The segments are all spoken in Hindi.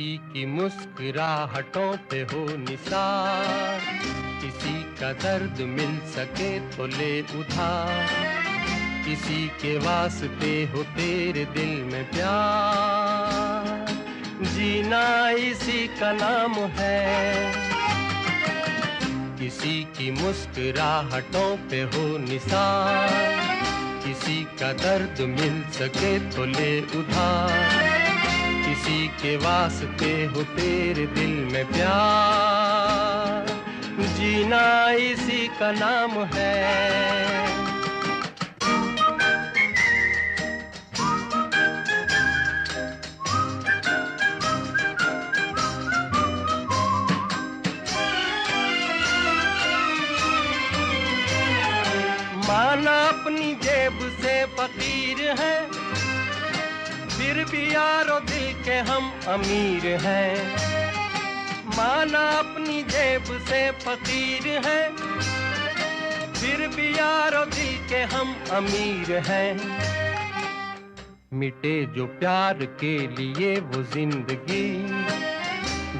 किसी की मुस्कुराहटों पे हो निसार, किसी का दर्द मिल सके तो ले उधार, किसी के वास्ते हो तेरे दिल में प्यार, जीना इसी का नाम है। किसी की मुस्कुराहटों पे हो निसार, किसी का दर्द मिल सके तो ले उधार, किसी के वास्ते हो तेरे दिल में प्यार, जीना इसी का नाम है। माना अपनी जेब से फकीर है, फिर भी यारो दिल के हम अमीर हैं। माना अपनी जेब से फकीर है, फिर भी यारो दिल के हम अमीर हैं। मिटे जो प्यार के लिए वो जिंदगी,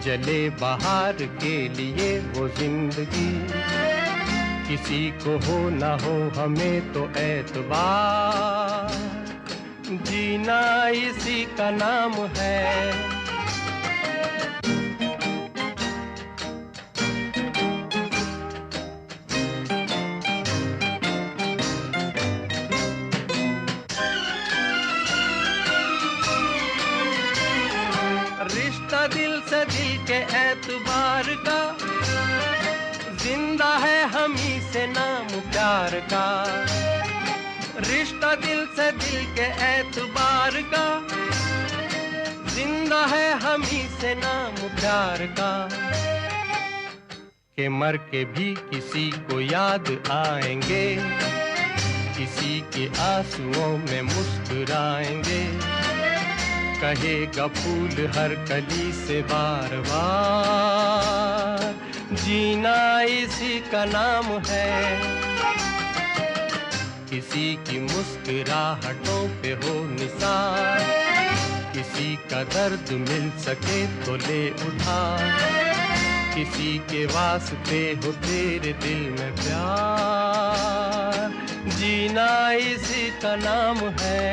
जले बहार के लिए वो जिंदगी, किसी को हो ना हो हमें तो एतबार, जीना इसी का नाम है। रिश्ता दिल से दिल के एतबार का, जिंदा है हम ही से नाम प्यार का। रिश्ता दिल से दिल के एतबार का, जिंदा है हम ही से नाम प्यार का। के मर के भी किसी को याद आएंगे, किसी के आंसुओं में मुस्कुराएंगे, कहेगा फूल हर कली से बार बार, जीना इसी का नाम है। किसी की मुस्कुराहटों पे हो निसार, किसी का दर्द मिल सके तो ले उधार, किसी के वास्ते हो तेरे दिल में प्यार, जीना इसी का नाम है।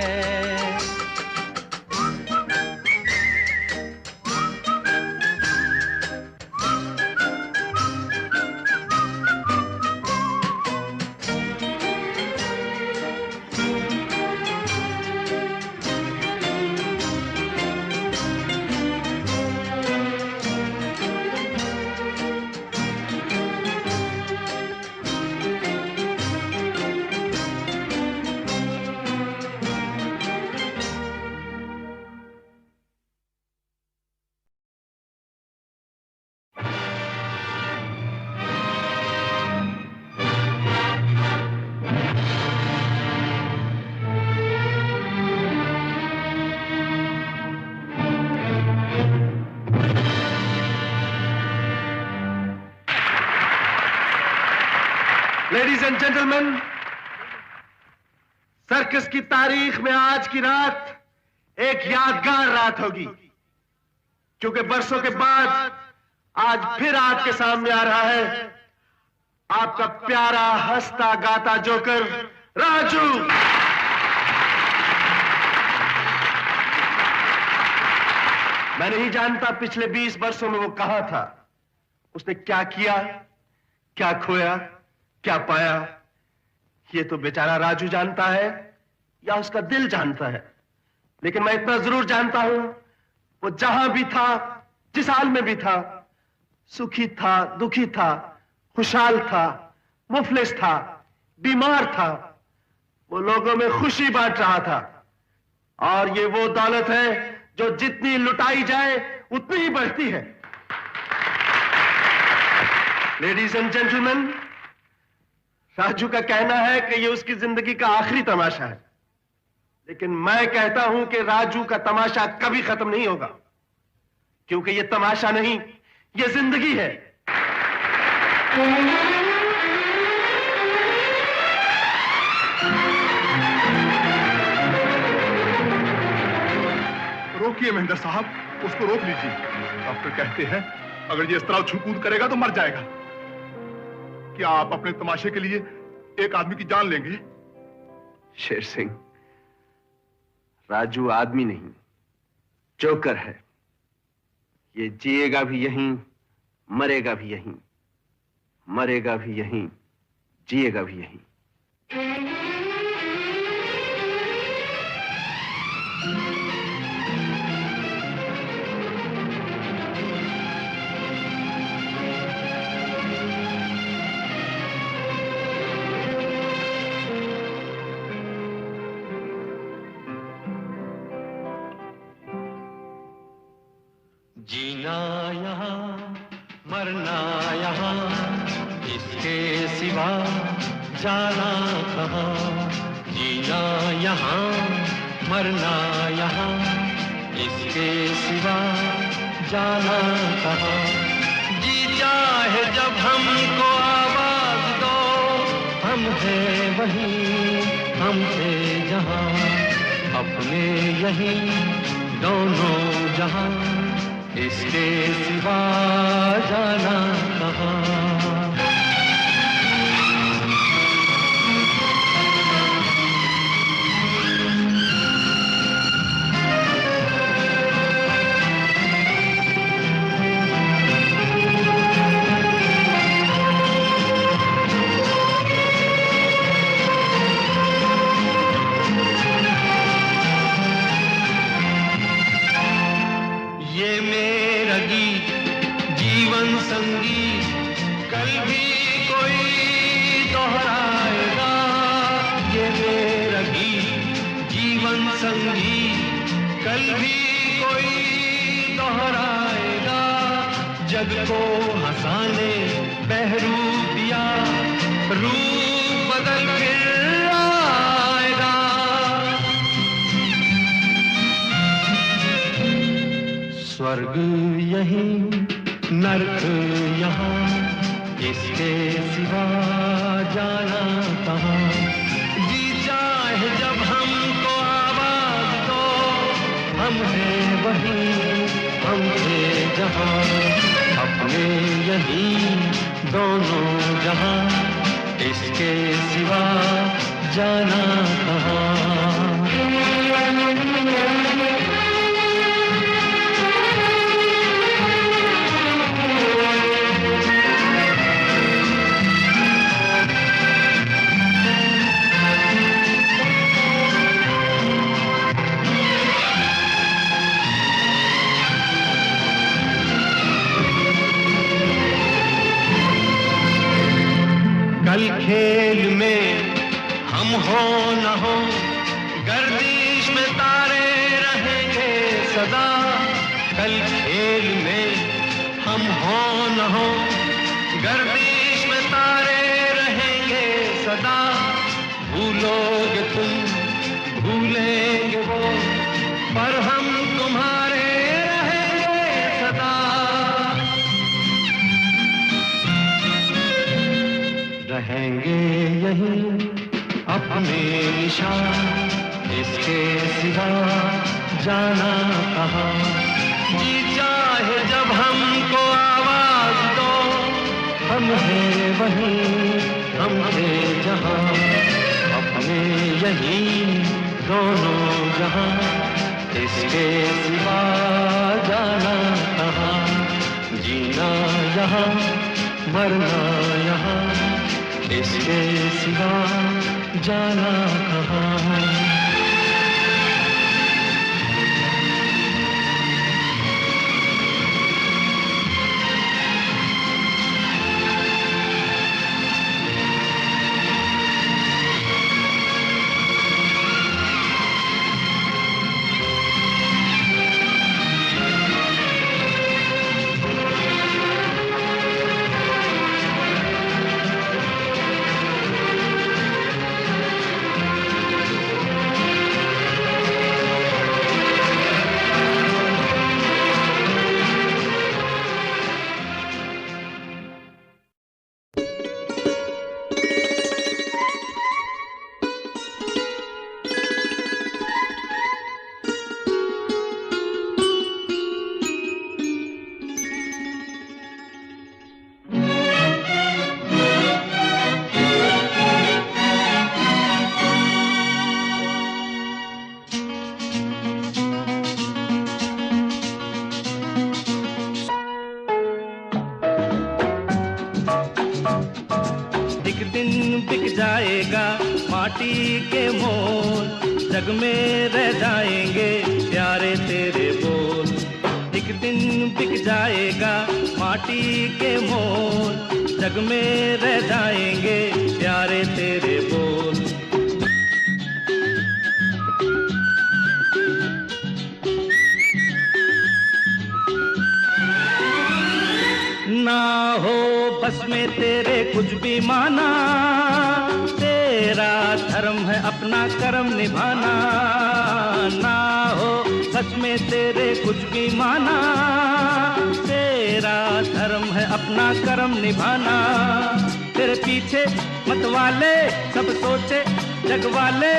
लेडीज एंड जेंटलमैन, सर्कस की तारीख में आज की रात एक यादगार रात होगी, क्योंकि बरसों के बाद आज फिर आपके सामने आ रहा है आपका प्यारा हंसता गाता जोकर राजू। मैं नहीं जानता पिछले 20 वर्षों में वो कहां था, उसने क्या किया, क्या खोया, क्या पाया, ये तो बेचारा राजू जानता है या उसका दिल जानता है। लेकिन मैं इतना जरूर जानता हूं, वो जहां भी था, जिस हाल में भी था, सुखी था, दुखी था, खुशहाल था, मुफलिस था, बीमार था, वो लोगों में खुशी बांट रहा था। और ये वो दौलत है जो जितनी लुटाई जाए उतनी ही बढ़ती है। लेडीज एंड जेंटलमैन, राजू का कहना है कि ये उसकी जिंदगी का आखिरी तमाशा है, लेकिन मैं कहता हूं कि राजू का तमाशा कभी खत्म नहीं होगा, क्योंकि ये तमाशा नहीं, ये जिंदगी है। रोकिए महेंद्र साहब, उसको रोक लीजिए। डॉक्टर कहते हैं अगर ये इस तरह छू-कूद करेगा तो मर जाएगा। क्या आप अपने तमाशे के लिए एक आदमी की जान लेंगे? शेर सिंह, राजू आदमी नहीं, जोकर है। ये जिएगा भी यहीं, मरेगा भी यहीं, मरेगा भी यहीं, जिएगा भी यहीं। जीना यहाँ मरना यहाँ, इसके सिवा जाना कहाँ। जीना यहाँ मरना यहाँ, इसके सिवा जाना कहाँ। जी चाहे जब हमको आवाज दो, हम हैं वहीं, हम थे जहाँ, अपने यहीं दोनों जहाँ, इसके सिवा जाना कहाँ। जग को हंसाने बहरूपिया रूप बदल फिर आएगा। स्वर्ग यहीं नरक यहाँ, इसके सिवा जाना कहाँ। जी चाहे जब हमको आवाज दो, हम हैं वहीं, हम थे जहाँ, अपने यहीं दोनों जहाँ, इसके सिवा जाना कहाँ। कल खेल में हम हो न हो, गर्दिश में तारे रहेंगे सदा। कल खेल में हम हो न हो, गर्दिश में तारे रहेंगे सदा। भूलोगे तुम, भूलेंगे वो, पर हम तुम्हारे रहेंगे सदा। रहेंगे यहीं अपने निशान, इसके सिवा जाना कहाँ। जी चाहे जब हमको आवाज दो, हम हैं वहीं, हम थे जहाँ, अपने यहीं दोनों जहाँ, इसके सिवा जाना कहाँ। जीना यहाँ मरना यहाँ, इसके सिवा जाना कहाँ। एक दिन बिक जाएगा माटी के मोल, जग में रह जाएंगे प्यारे तेरे बोल। एक दिन बिक जाएगा माटी के मोल, जग में रह जाएंगे प्यारे तेरे बोल। ना हो बस में तेरे कुछ भी माना, तेरा धर्म है अपना कर्म निभाना। ना हो बस में तेरे कुछ भी माना, तेरा धर्म है अपना कर्म निभाना। तेरे पीछे मत वाले सब सोचे जग वाले,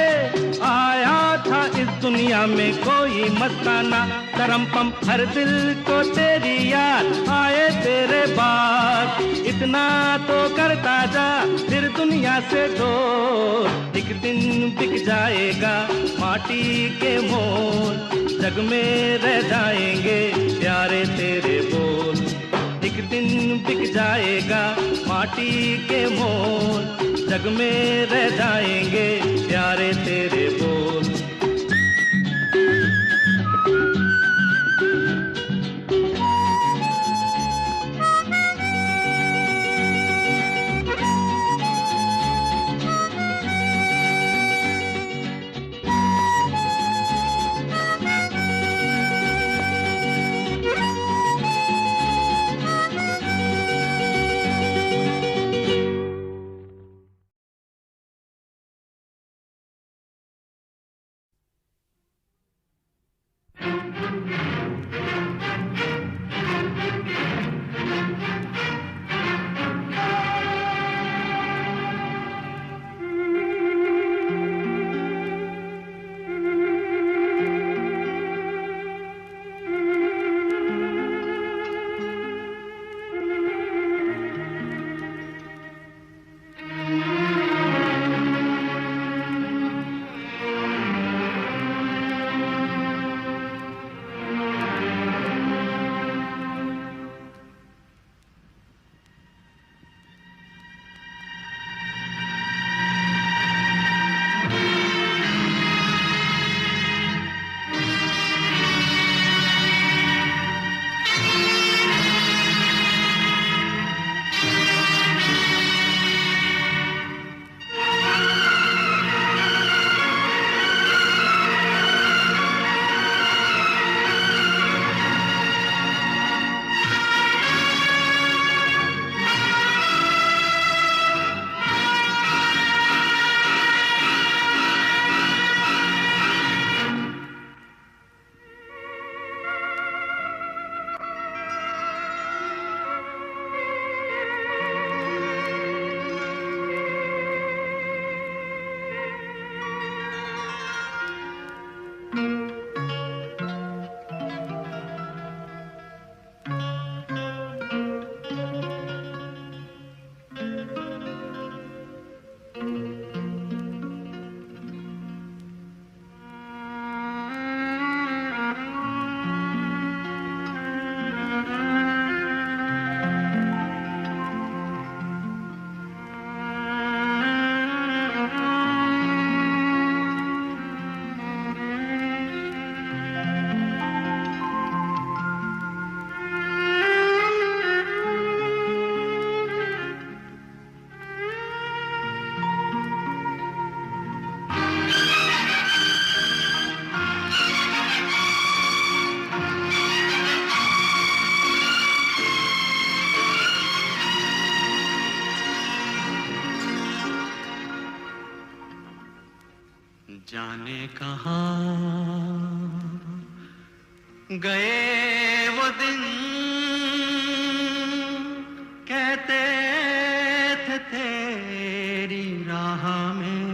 आया था इस दुनिया में कोई मस्ताना। करम पम हर दिल को तेरी याद आए तेरे बाद, इतना तो करता जा फिर दुनिया से दूर। एक दिन बिक जाएगा माटी के मोल, जग में रह जाएंगे प्यारे तेरे बोल। एक दिन बिक जाएगा माटी के मोल, जग में रह जाएंगे प्यारे तेरे बोल। जाने कहाँ गए वो दिन, कहते थे तेरी राह में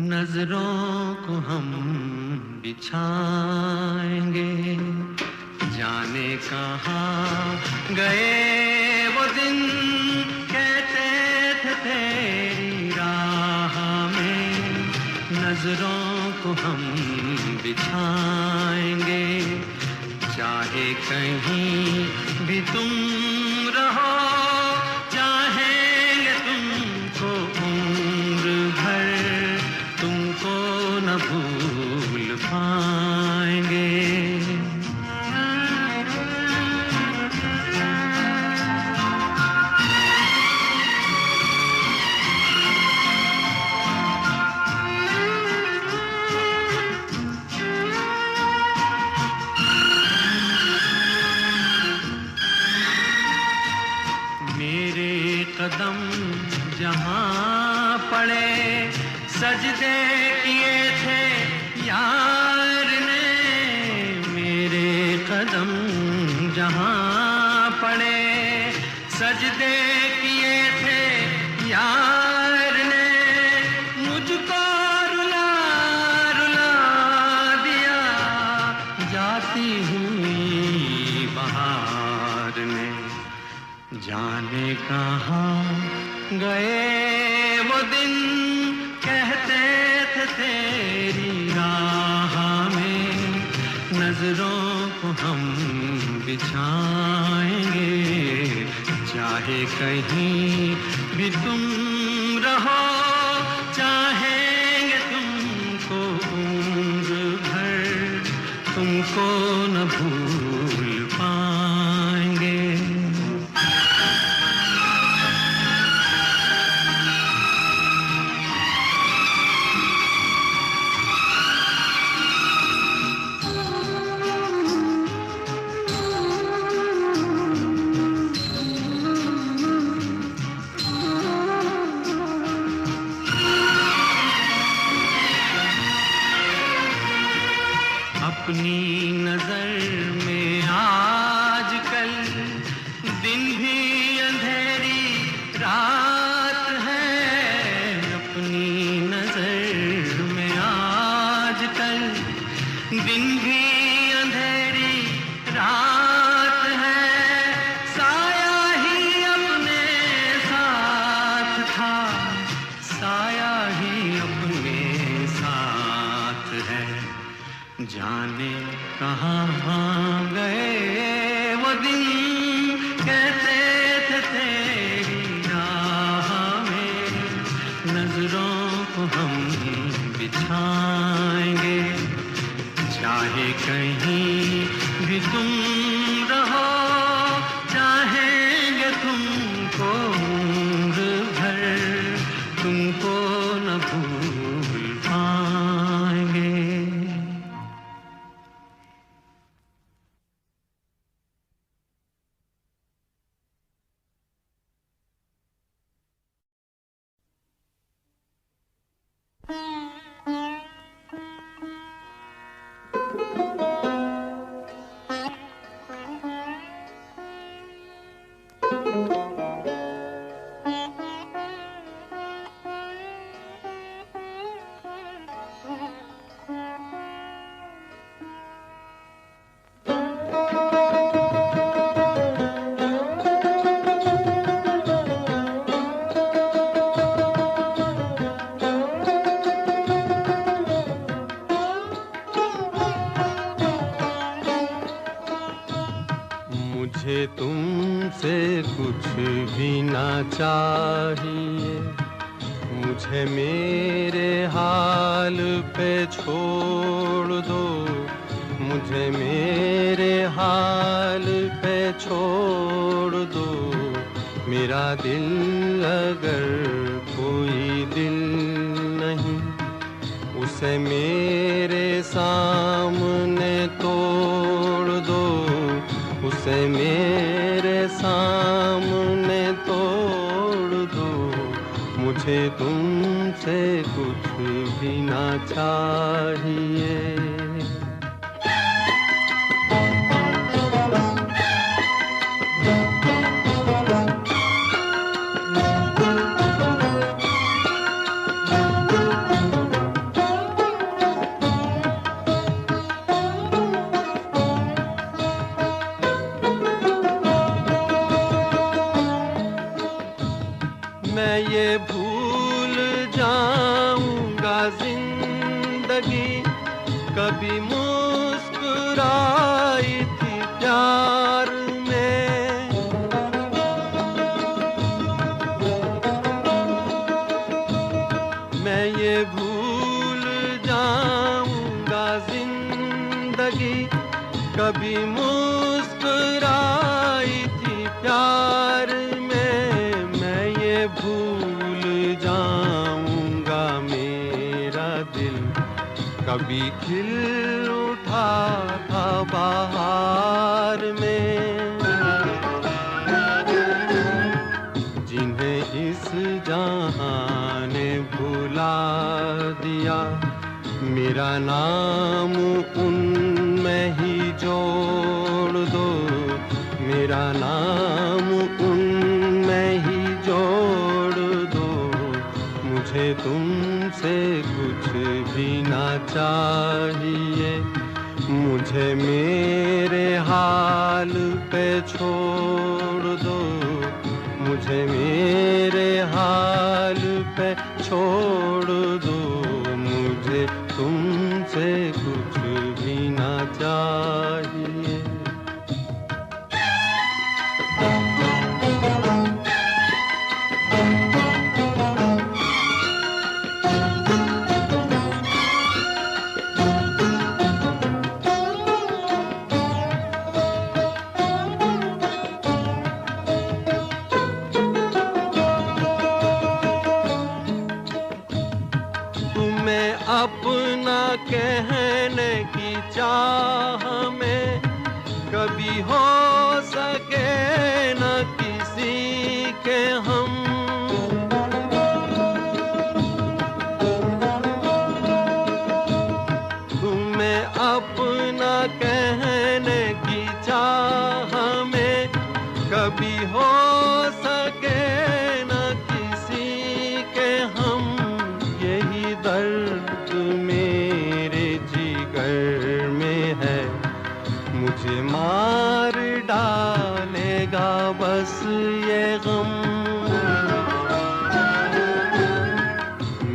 नजरों को हम बिछाएंगे। जाने कहाँ गए वो दिन, कहते थे तेरी राह में नजरों को हम बिछाएंगे। चाहे कहीं भी तुम रहो मेरे कदम जहां पड़े, सजदे किए थे यार ने, मेरे कदम जहां पड़े, सजदे किए थे यार ने, मुझको रुला रुला दिया जाती हुई बहार ने। जाने कहाँ गए वो दिन, कहते थे तेरी राह में नजरों को हम बिछाएंगे, चाहे कहीं भी तुम रहो, चाहेंगे तुमको उम्र भर, तुमको न भूल पाएंगे। अपनी नजर में आजकल दिन भी अंधेरी रात है, अपनी नजर में आजकल दिन भी अंधेरी रात है, साया ही अपने साथ था, साया ही अपने साथ है। जाने कहाँ गए वो दिन, कहते थे तेरी राह में नजरों को हम बिछाएंगे, चाहे कहीं भी तुम रहो, चाहेंगे तुमको उम्र भर, तुमको न भूल पाएंगे। मुझे तुमसे कुछ भी ना चाहिए, मुझे मेरे हाल पे छोड़ दो, मुझे मेरे हाल पे छोड़ दो। मेरा दिल अगर कोई दिल नहीं, उसे मेरे सामने तोड़ दो, उसे मेरे सामने तोड़ दो। मुझे तुमसे कुछ भी ना चाहिए। मैं ये भूल जाऊंगा जिंदगी कभी मुस्कुराई थी प्यार में। मैं ये भूल जाऊंगा जिंदगी कभी मुस्कुराई थी प्यार में। मैं ये भूल जाऊंगा मेरा दिल कभी खिल उठा था बहार में। जहां ने भुला दिया। मेरा नाम उनमें ही जोड़ दो, मेरा नाम उनमें ही जोड़ दो। मुझे तुमसे कुछ भी ना चाहिए, मुझे मेरे हाल पे छोड़ दो, मुझे मेरे हाल पे छोड़ दो। मुझे तुमसे कुछ भी ना चाहिए। अपना कहने की चाह में कभी हो सके न किसी के हम। तुम्हें अपना कहने की चाह में कभी हो सके न किसी के हम। यही दर्द मेरे जिगर में है, मुझे मार डालेगा बस ये गम।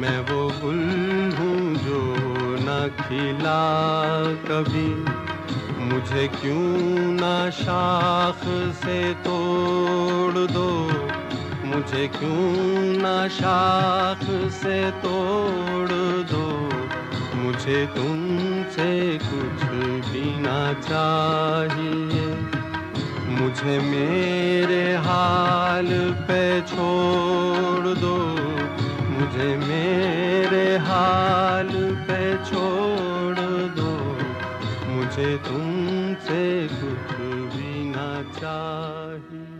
मैं वो गुल हूँ जो न खिला कभी, मुझे क्यों ना शाख से तोड़ दो, मुझे क्यों ना शाख से तोड़ दो। मुझे तुमसे कुछ भी ना चाहिए, मुझे मेरे हाल पे छोड़ दो, मुझे मेरे हाल पे छोड़ दो। मुझे तुमसे कुछ भी ना चाहिए।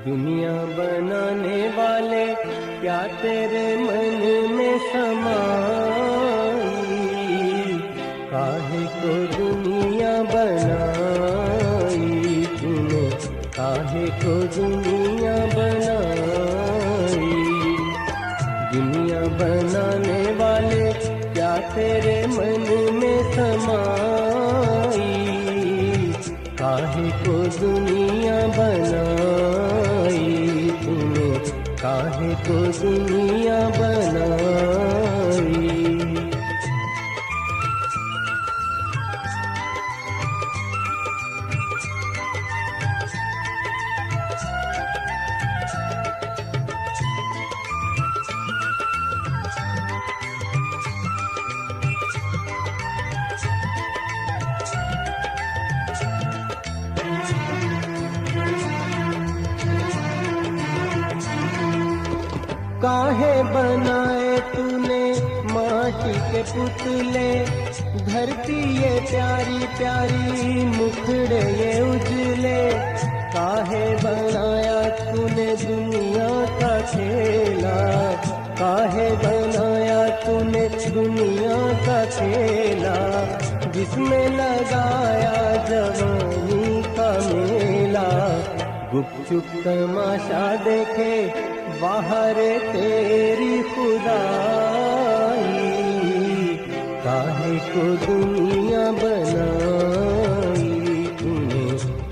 दुनिया बनाने वाले क्या तेरे मन में समाई, काहे को दुनिया बनाई तूने, काहे को दुनिया बनाई। दुनिया बनाने वाले क्या तेरे मन में समाई, काहे को दुनिया बनाई तूने, काहे को दुनिया बनाई। काहे बनाए तूने माटी के पुतले, धरती ये प्यारी प्यारी मुखड़े ये उजले। काहे बनाया तूने दुनिया का खेला, काहे बनाया तूने दुनिया का खेला, जिसमें लगाया जवानी का मेला। गुपचुप तमाशा देखे बाहर तेरी खुदाई, काहे को दुनिया बनाई तूने,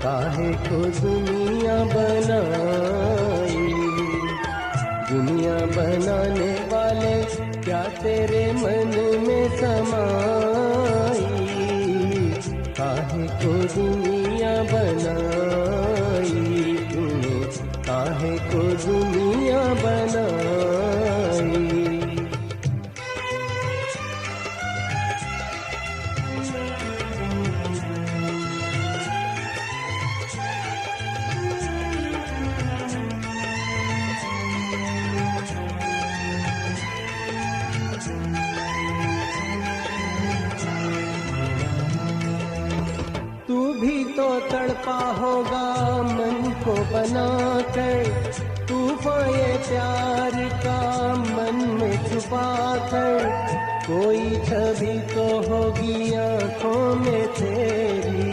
काहे को दुनिया बनाई। दुनिया बनाने वाले क्या तेरे मन में समाई, को दुनिया बनाई तूने, काहे को दुनिया बनाई। तू भी तो तड़पा होगा मन को बनाकर, तूफान ये प्यार का मन में छुपा कर। कोई छवि तो होगी आंखों में तेरी,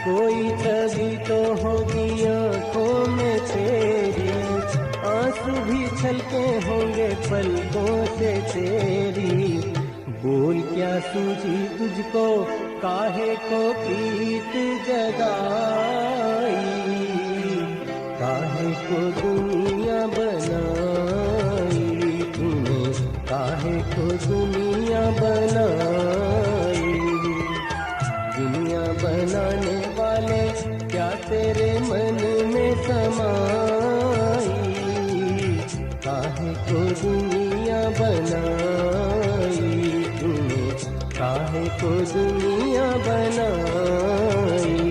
कोई छवि तो होगी आंखों में तेरी। आंसू भी छलके होंगे पलकों से तेरी। बोल क्या सूझी तुझको, काहे को प्रीत जगाई, काहे को दुनिया बनाई तूने, काहे को दुनिया बनाई। दुनिया बनाने वाले क्या तेरे मन में समाई, काहे को दुनिया बनाई तूने, काहे को दुनिया बनाई।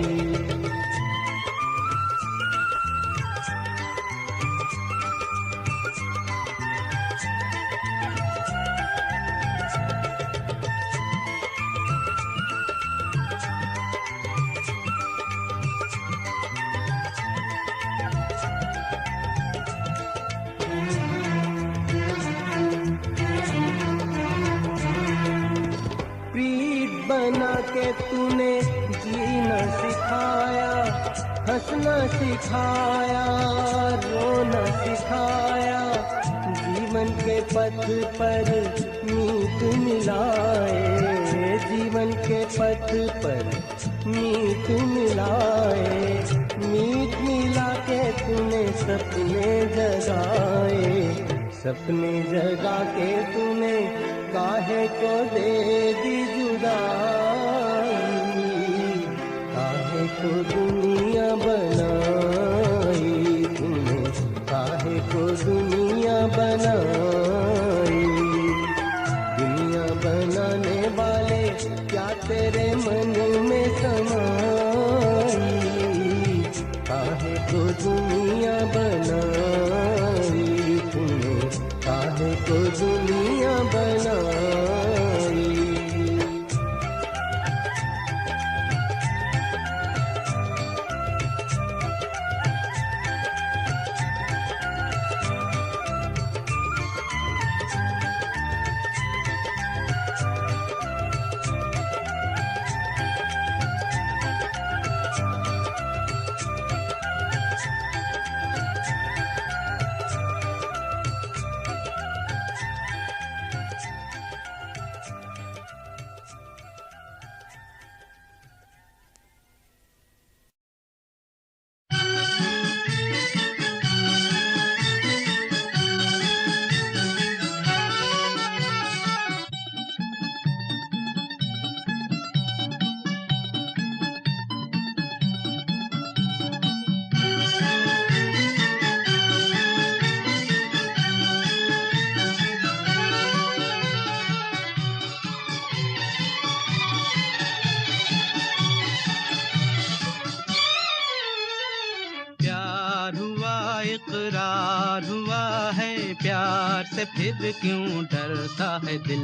बना के तूने जीना सिखाया, हंसना सिखाया, रोना सिखाया। जीवन के पथ पर मीत मिलाए, जीवन के पथ पर मीत मिलाए। मीत मिला के तूने सपने जगाए, सपने जगा के तूने काहे को दे दी जुदाई, काहे को दुनिया बनाई तूने, काहे को दुनिया बनाई। दुनिया बनाने वाले क्या तेरे मन में समाई, काहे को दुनिया बनाई तूने, काहे को दुनिया बनाई। इकरार हुआ है, प्यार से फिर क्यों डरता है दिल।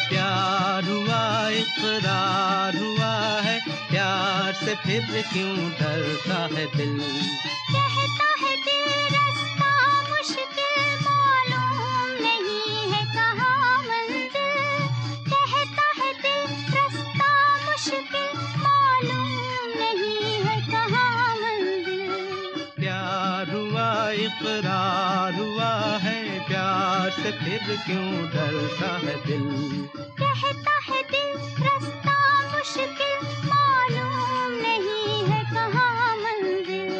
प्यार हुआ इकरार हुआ है, प्यार से फिर क्यों डरता है दिल। कहता है दिल रास्ता मुश्किल, मालूम नहीं है कहाँ मंजिल। कहता है दिल रास्ता मुश्किल, मालूम नहीं है कहाँ मंजिल। प्यार हुआ इकरार हुआ है, प्यार से फिर क्यों डरता है दिल। कहता है दिल रास्ता मुश्किल, मालूम नहीं है कहाँ मंजिल।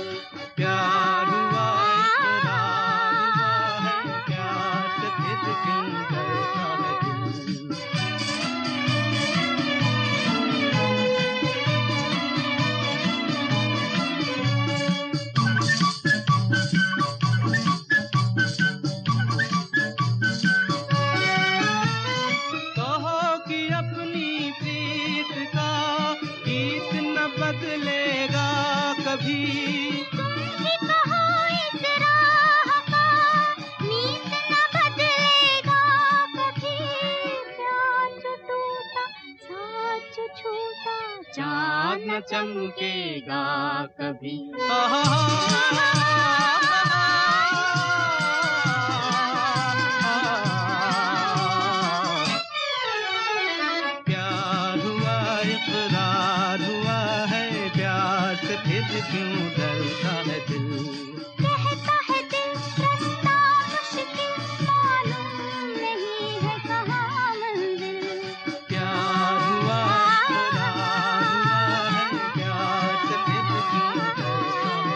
प्यार हुआ इकरार हुआ है, प्यार से फिर क्यों डरता है दिल। कभी। तुम ही कहो इस राह का मीत न बदलेगा कभी। प्यार जो टूटा साथ जो छूटा चाँद न चमकेगा कभी। प्यार हुआ इकरार हुआ है, प्यार से फिर क्यों डरता है दिल। कहता है दिल रास्ता मुश्किल मालूम नहीं है कहाँ मंजिल। प्यार हुआ इकरार हुआ है, प्यार से फिर क्यों डरता है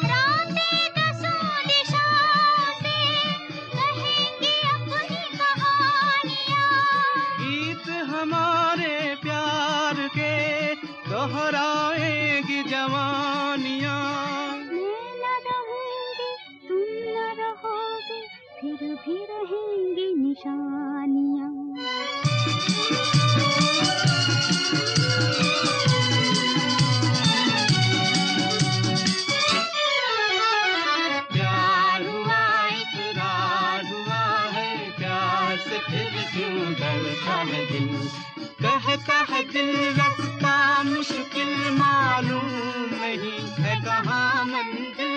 रातें दसों दिशाओं से कहेंगे अपनी कहानियाँ। गीत हमारे प्यार के दोहराएगी जवानियाँ। मैं न रहूंगी तुम न रहोगे फिर भी रहेंगी निशानियाँ। प्यार हुआ इकरार हुआ है, प्यार से फिर क्यों डरता है दिल। कहता है दिल रास्ता मुश्किल मालूम नहीं है कहाँ मंजिल।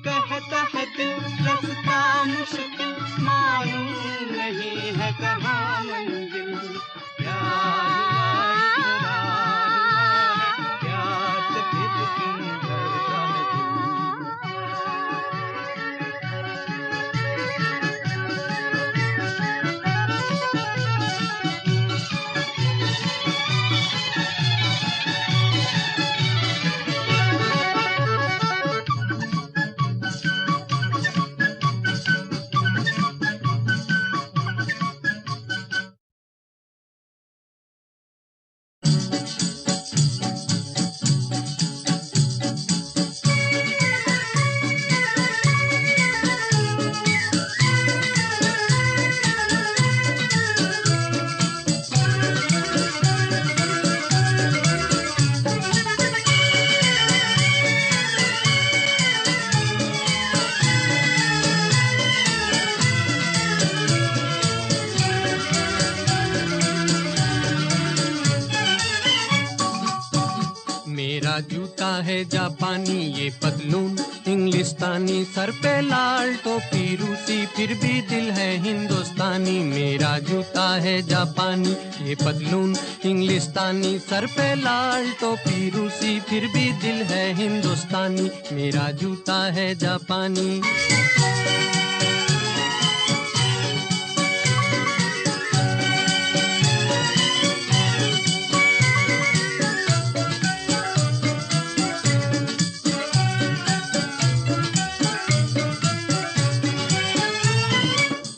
कहता है दिल रास्ता मुश्किल मालूम नहीं है कहाँ मंजिल। प्यार हुआ इकरार हुआ है, प्यार से फिर क्यों डरता है दिल। मेरा जूता है जापानी, ये पतलून इंग्लिस्तानी, सर पे लाल टोपी रूसी, फिर भी दिल है हिंदुस्तानी। मेरा जूता है जापानी, ये पतलून इंग्लिस्तानी, सर पे लाल टोपी रूसी, फिर भी दिल है हिंदुस्तानी। मेरा जूता है जापानी।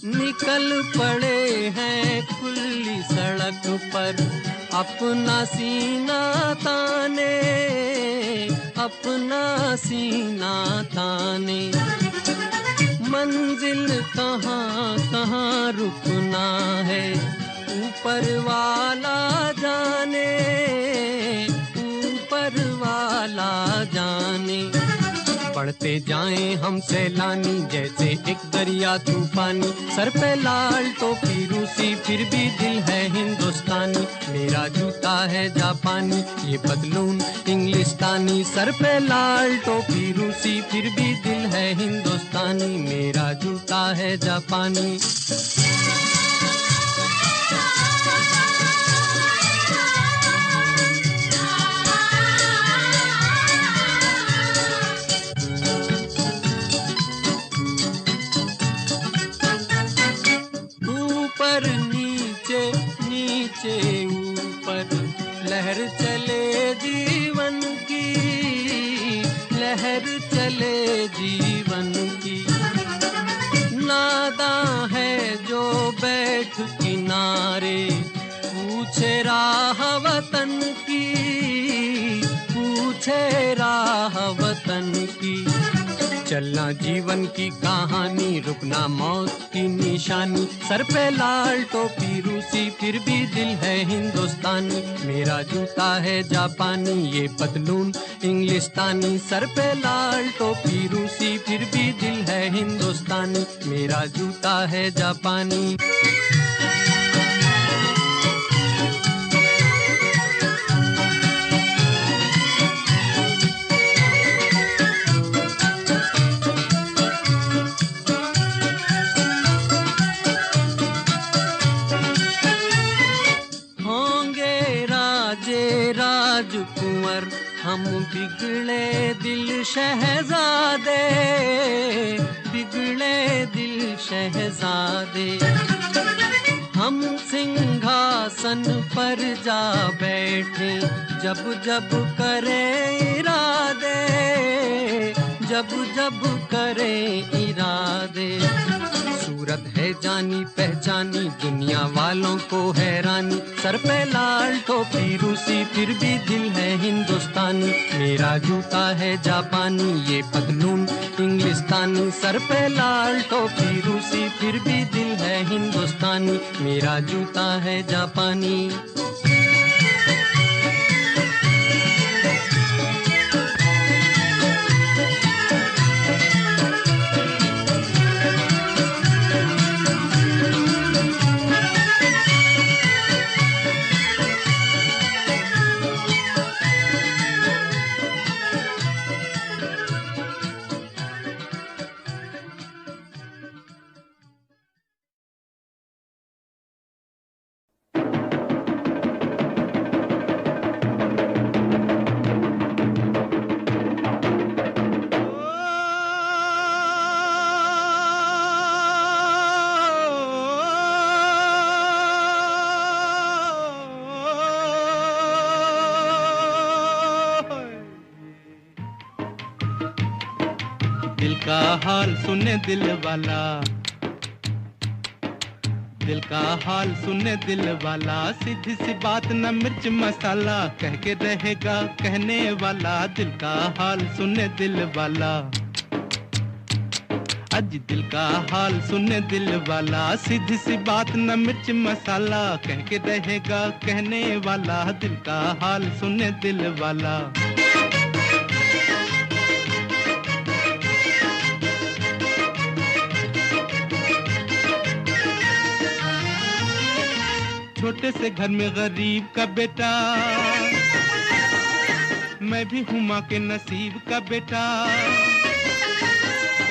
निकल पड़े हैं खुली सड़क पर, अपना सीना ताने, अपना सीना ताने। मंजिल कहाँ कहाँ रुकना है, ऊपर वाला जाने, ऊपर वाला जाने। बढ़ते जाएं हम सैलानी, जैसे एक दरिया तूफानी, सर पे लाल टोपी रूसी, फिर भी दिल है हिंदुस्तानी। मेरा जूता है जापानी, ये पतलून इंग्लिस्तानी, सर पे लाल टोपी रूसी, फिर भी दिल है हिंदुस्तानी। मेरा जूता है जापानी। ऊपर नीचे नीचे ऊपर, लहर चले जीवन की, लहर चले जीवन की। नादां है जो बैठा पीछे राह वतन की, चलना जीवन की कहानी, रुकना मौत की निशानी। सर पे लाल टोपी रूसी, फिर भी दिल है हिंदुस्तानी। मेरा जूता है जापानी, ये पतलून इंग्लिस्तानी। सर पे लाल टोपी रूसी, फिर भी दिल है हिंदुस्तानी। मेरा जूता है जापानी। राजकुंवर हम बिगड़े दिल शहजादे, बिगड़े दिल शहजादे। हम सिंहासन पर जा बैठे, जब जब करे इरादे, जब जब करे इरादे। सूरत है जानी पहचानी, दुनिया वालों को हैरानी। सर पे लाल टोपी रूसी, फिर भी दिल है हिंदुस्तानी। मेरा जूता है जापानी, ये पतलून इंग्लिस्तानी। सर पे लाल टोपी रूसी, फिर भी दिल है हिंदुस्तानी। मेरा जूता है जापानी। दिल का हाल सुने दिल वाला, दिल का हाल सुने दिल वाला। सीधी सी बात न मिर्च मसाला, कह के रहेगा कहने वाला। दिल का हाल सुने दिल वाला, आज दिल का हाल सुने दिल वाला। सीधी सी बात न मिर्च मसाला, कह के रहेगा कहने वाला। दिल का हाल सुने दिल वाला। छोटे से घर में गरीब का बेटा, मैं भी हूँ माँ के नसीब का बेटा।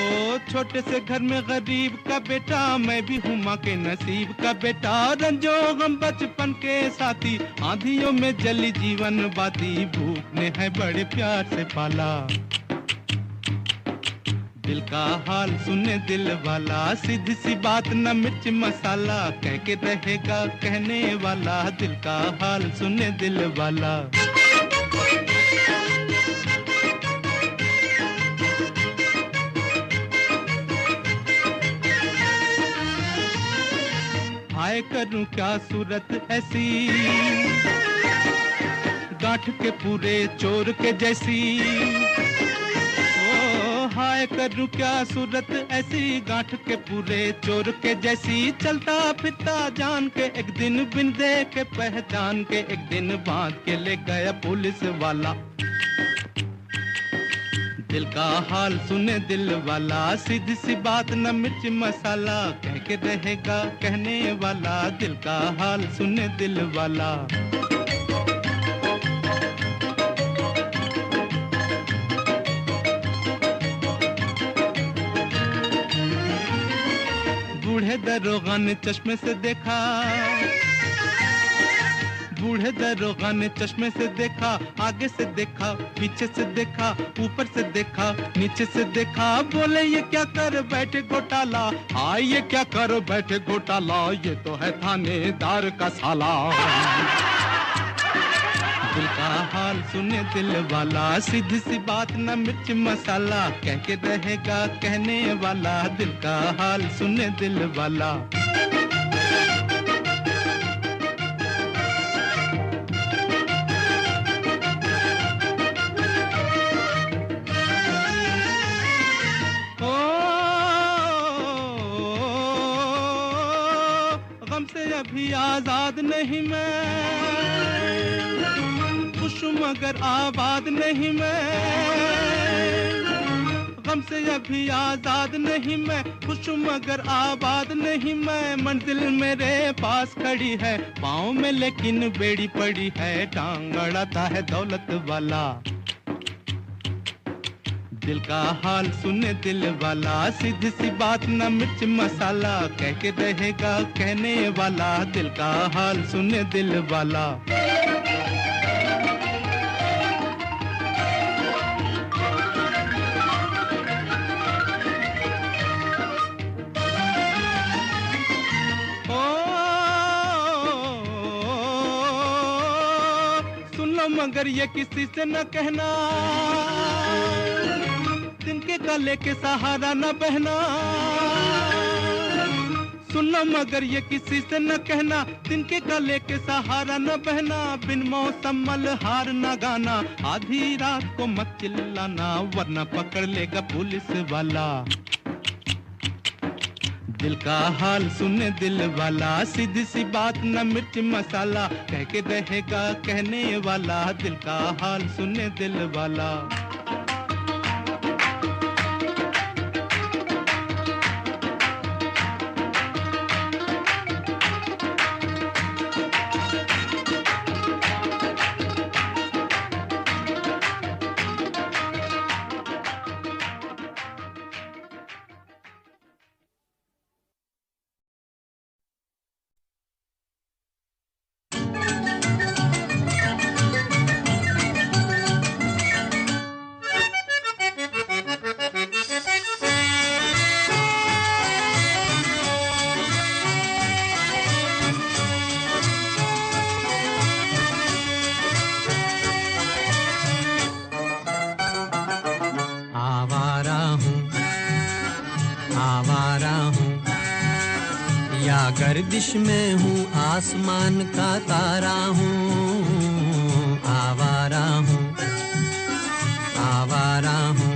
ओ छोटे से घर में गरीब का बेटा, मैं भी हूँ माँ के नसीब का बेटा। रंजो गम बचपन के साथी, आंधियों में जली जीवन बाती। भूख ने है बड़े प्यार से पाला। दिल का हाल सुने दिल वाला, सीधी सी बात न मिर्च मसाला, कह के रहेगा कहने वाला। दिल का हाल सुने दिल वाला। हाय करूं क्या सूरत ऐसी, गांठ के पूरे चोर के जैसी। हाय करूं क्या सूरत ऐसी, गांठ के पूरे चोर के जैसी। चलता फिरता जान के एक दिन, बिन देखे पहचान के एक दिन। बांध के ले गया पुलिस वाला। दिल का हाल सुने दिल वाला, सीधी सी बात न मिर्च मसाला, कह के रहेगा कहने वाला। दिल का हाल सुने दिल वाला। बूढ़े दरोगा ने चश्मे से देखा, बूढ़े दरोगा ने चश्मे से देखा। आगे से देखा, पीछे से देखा, ऊपर से देखा, नीचे से देखा। बोले ये क्या कर बैठे घोटाला, हाँ ये क्या कर बैठे घोटाला। ये तो है थानेदार का साला। दिल का हाल सुने दिल वाला, सीधी सी बात न मिर्च मसाला, कह के रहेगा कहने वाला। दिल का हाल सुने दिल वाला। अभी आजाद नहीं मैं, खुश मगर आबाद नहीं मैं, गम से अभी आजाद नहीं मैं, खुश मगर आबाद नहीं मैं। मंजिल मेरे पास खड़ी है, पाँव में लेकिन बेड़ी पड़ी है, टांग अड़ाता है दौलत वाला। दिल का हाल सुने दिल वाला, सीधी सी बात न मिर्च मसाला, कह के रहेगा कहने वाला, दिल का हाल सुने दिल वाला। मगर ये किसी से न कहना, तिनके गले के सहारा न बहना। सुनना मगर ये किसी से न कहना, तिनके गले के सहारा न बहना। बिन मौसम मल्हार न गाना, आधी रात को मत चिल्लाना, वरना पकड़ लेगा पुलिस वाला। दिल का हाल सुने दिल वाला, सीधी सी बात न मिर्च मसाला, कह के रहेगा कहने वाला, दिल का हाल सुने दिल वाला। गर्दिश में हूँ आसमान का तारा हूँ, आवारा हूँ, आवारा हूँ।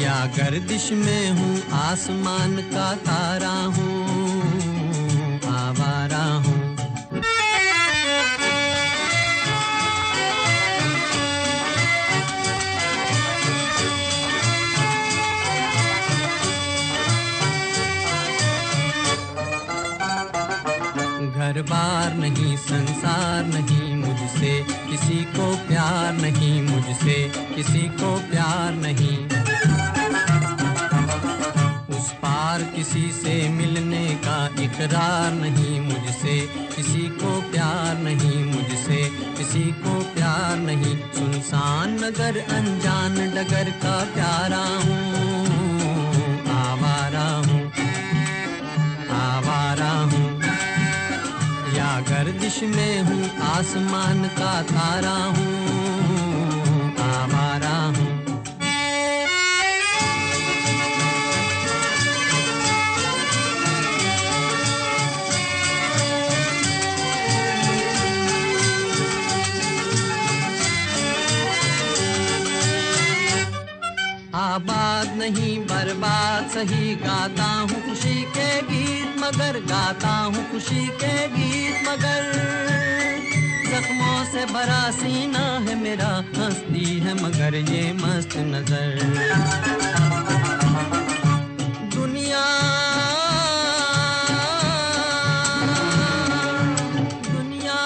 या गर्दिश में हूँ आसमान का तारा हूँ, आवारा हूँ। घर बार नहीं, संसार नहीं, मुझसे किसी को प्यार नहीं, मुझसे किसी को प्यार नहीं। उस पार किसी से मिलने का इकरार नहीं, मुझसे किसी को प्यार नहीं, मुझसे किसी को प्यार नहीं। सुनसान नगर अनजान डगर का प्यारा हूँ, आवारा हूँ, आवारा हूँ। या गर्दिश में हूँ आसमान का तारा हूँ, आवारा हूँ। आबाद नहीं बर्बाद सही, गाता हूँ खुशी के गीत मगर, गाता हूँ खुशी के गीत मगर। जख्मों से भरा सीना है मेरा, हंसती है मगर ये मस्त नजर। दुनिया दुनिया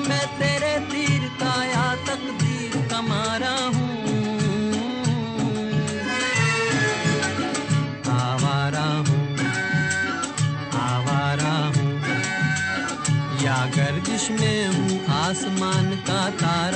मैं तेरे तीर का या तकदीर का मारा हूँ, गर्दिश में हूँ आसमान का तारा